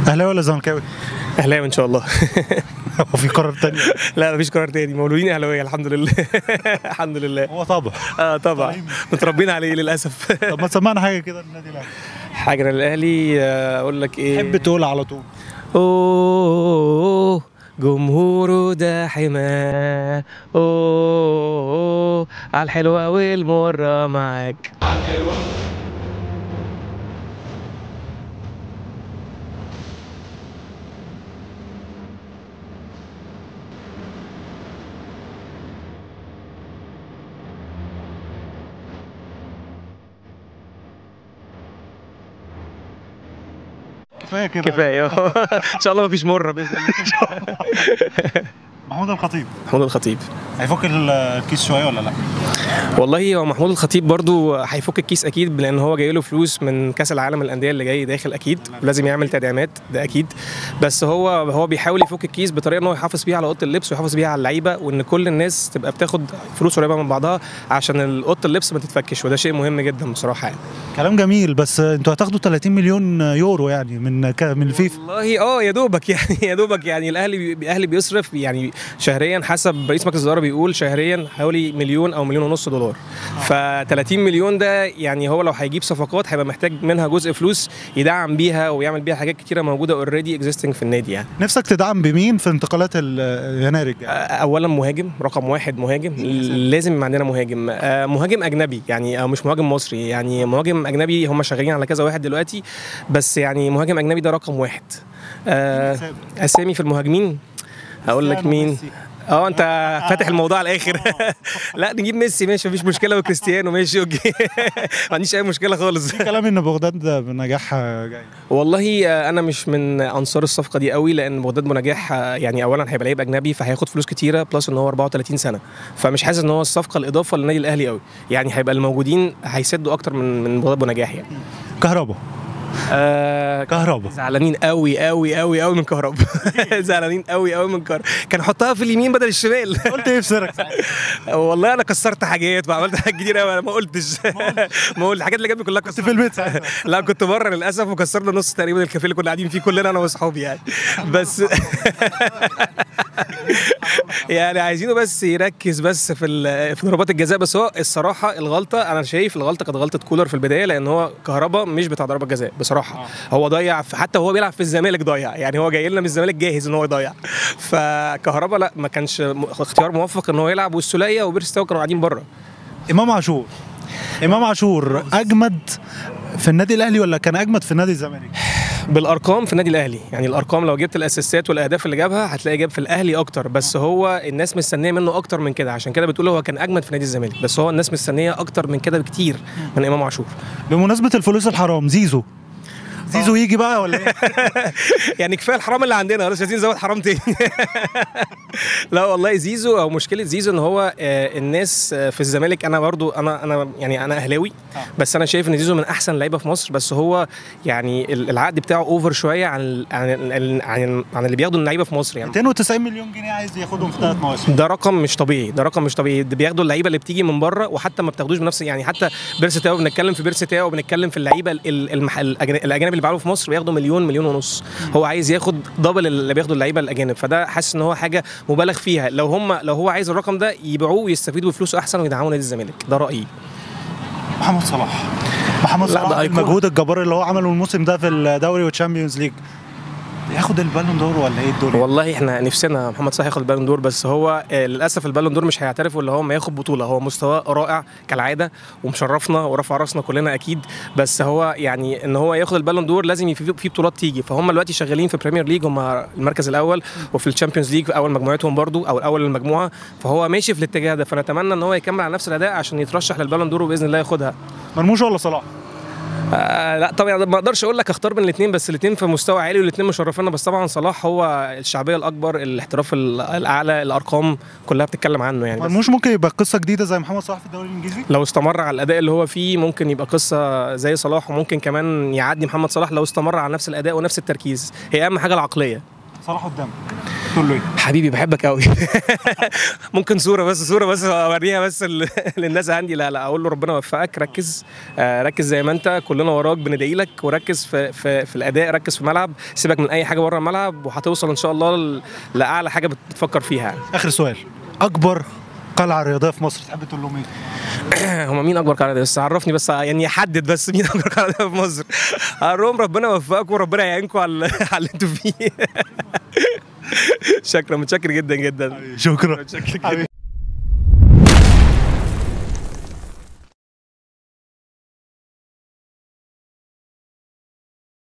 اهلاوي ولا زملكاوي؟ اهلاوي ان شاء الله. هو في قرار تاني؟ لا مفيش قرار تاني، مولودين اهلاويه الحمد لله. الحمد لله. هو طبع. طبعا متربيين عليه للاسف. طب ما تسمعنا حاجه كده للنادي الاهلي. حاجه للاهلي، اقول لك ايه؟ تحب تقول على طول. اوه جمهوره ده حماه، اوه على الحلوه والمره معاك. كفايه كده. كفايه. ان شاء الله مفيش مره باذن الله. محمود الخطيب. محمود الخطيب هيفك الكيس شويه ولا لا؟ والله هو محمود الخطيب برضو هيفك الكيس اكيد، لان هو جاي له فلوس من كاس العالم للانديه اللي جاي داخل اكيد، ولازم يعمل تدعيمات ده اكيد. بس هو بيحاول يفك الكيس بطريقه ان هو يحافظ بيها على اوضه اللبس ويحافظ بيها على اللعيبه، وان كل الناس تبقى بتاخد فلوس قريبه من بعضها عشان اوضه اللبس ما تتفكش، وده شيء مهم جدا بصراحه يعني. كلام جميل، بس انتوا هتاخدوا 30 مليون يورو يعني من الفيفا. والله يا دوبك يعني يا دوبك يعني الاهلي بيصرف يعني شهريا، حسب رئيس مجلس الاداره بيقول شهريا حوالي مليون او مليون ونص دولار. ف 30 مليون ده يعني هو لو هيجيب صفقات هيبقى محتاج منها جزء فلوس يدعم بيها ويعمل بيها حاجات كتيره موجوده اوريدي اكزيستنج في النادي يعني. نفسك تدعم بمين في انتقالات يناير الجاي؟ اولا مهاجم، رقم واحد مهاجم، لازم يبقى عندنا مهاجم، مهاجم اجنبي يعني، او مش مهاجم مصري يعني، مهاجم اجنبي. هم شغالين على كذا واحد دلوقتي، بس يعني مهاجم اجنبي ده رقم واحد. اسامي في المهاجمين هقول لك مين. انت فاتح الموضوع على الاخر. لا نجيب ميسي ماشي، مفيش مشكله، وكريستيانو ماشي اوكي. ما عنديش اي مشكله خالص. في كلام ان بغداد بنجاح جاي. والله انا مش من انصار الصفقه دي قوي، لان بغداد بنجاح يعني اولا هيبقى لعيب اجنبي فهياخد فلوس كتيره، بلس ان هو 34 سنه، فمش حاسس ان هو الصفقه الاضافه للنادي الاهلي قوي يعني. هيبقى الموجودين هيسدوا اكتر من بغداد بنجاح يعني. كهربا. كهربا زعلانين قوي قوي قوي قوي من كهربا. زعلانين قوي قوي من كهربا، كان حطها في اليمين بدل الشمال. قلت ايه في سرك؟ والله انا كسرت حاجات وعملت حاجات كتير قوي، انا ما قلتش. ما قلت الحاجات اللي جنبي كلها كنت في البيت. لا كنت بره للاسف، وكسرنا نص تقريبا الكافيه اللي كنا قاعدين فيه كلنا انا واصحابي يعني. بس يعني عايزينه بس يركز بس في ضربات الجزاء. بس هو الصراحه الغلطه، انا شايف الغلطه كانت غلطه كولر في البدايه، لان هو كهربا مش بتاع ضربات جزاء بصراحه. هو ضيع حتى وهو بيلعب في الزمالك ضيع يعني، هو جاي لنا من الزمالك جاهز ان هو يضيع. فكهربا لا ما كانش اختيار موفق ان هو يلعب، والسوليه وبيرستاو كانوا قاعدين بره. امام عاشور اجمد في النادي الاهلي ولا كان اجمد في نادي الزمالك؟ بالارقام في النادي الاهلي يعني، الارقام لو جبت الاسيستات والاهداف اللي جابها هتلاقي جاب في الاهلي اكتر، بس هو الناس مستنيه منه اكتر من كده، عشان كده بتقول هو كان اجمد في نادي الزمالك، بس هو الناس مستنيه اكتر من كده بكتير من امام عاشور. بمناسبه الفلوس الحرام، زيزو يجي بقى ولا ايه؟ يعني كفايه الحرام اللي عندنا، خلاص عايزين نزود حرام تاني. لا والله زيزو، او مشكله زيزو ان هو الناس في الزمالك، انا برضو انا يعني انا اهلاوي، بس انا شايف ان زيزو من احسن لعيبه في مصر، بس هو يعني العقد بتاعه اوفر شويه عن اللي بياخدوا اللعيبه في مصر يعني. 290 مليون جنيه عايز ياخدهم في 3 مواسم. ده رقم مش طبيعي، ده بياخدوا اللعيبه اللي بتيجي من بره، وحتى ما بتاخدوش بنفس يعني. حتى بيرستاو، بنتكلم في بيرستاو وبنتكلم في اللعيبه الاجانب اللي بيلعبوا في مصر بياخدوا مليون ونص، هو عايز ياخد دبل اللي بياخدوا اللعيبه الاجانب، فده حاسس ان هو حاجه مبالغ فيها. لو هو عايز الرقم ده يبيعوه ويستفيدوا بفلوسه احسن ويدعموا نادي الزمالك، ده رايي. محمد صلاح المجهود الجبار اللي هو عمله الموسم ده في الدوري والتشامبيونز ليج، ياخد البالون دور ولا ايه الدور؟ والله احنا نفسنا محمد صلاح ياخد البالون دور، بس هو للاسف البالون دور مش هيعترفوا اللي هو ما ياخد بطوله. هو مستواه رائع كالعاده ومشرفنا ورفع راسنا كلنا اكيد، بس هو يعني ان هو ياخد البالون دور لازم في بطولات تيجي. فهم دلوقتي شغالين في بريمير ليج، هم المركز الاول، وفي الشامبيونز ليج في اول مجموعتهم برضو، او الاول المجموعه، فهو ماشي في الاتجاه ده. فنتمنى ان هو يكمل على نفس الاداء عشان يترشح للبالون دور وباذن الله ياخدها. مرموش ولا صلاح؟ لا طبعا ما اقدرش اقول لك اختار بين الاثنين، بس الاثنين في مستوى عالي والاثنين مشرفينا، بس طبعا صلاح هو الشعبيه الاكبر، الاحتراف الاعلى، الارقام كلها بتتكلم عنه يعني. مرموش ممكن يبقى قصه جديده زي محمد صلاح في الدوري الانجليزي لو استمر على الاداء اللي هو فيه، ممكن يبقى قصه زي صلاح، وممكن كمان يعدي محمد صلاح لو استمر على نفس الاداء ونفس التركيز. هي اهم حاجه العقليه. صلاح قدامك. تقول له ايه؟ حبيبي بحبك قوي. ممكن صوره بس اوريها بس للناس عندي. لا اقول له ربنا يوفقك، ركز ركز زي ما انت، كلنا وراك بندعي لك، وركز في الاداء، ركز في الملعب، سيبك من اي حاجه بره الملعب، وهتوصل ان شاء الله لاعلى حاجه بتفكر فيها يعني. اخر سؤال، اكبر قلعه رياضيه في مصر تحب تقول لهم ايه؟ هم مين اكبر قلعه رياضيه؟ بس عرفني بس يعني حدد بس مين اكبر قلعه رياضيه في مصر. هقول لهم ربنا يوفقكم وربنا يعينكم على اللي انتوا فيه. شكرا، متشكر جدا جدا. شكرا. متشكر جدا.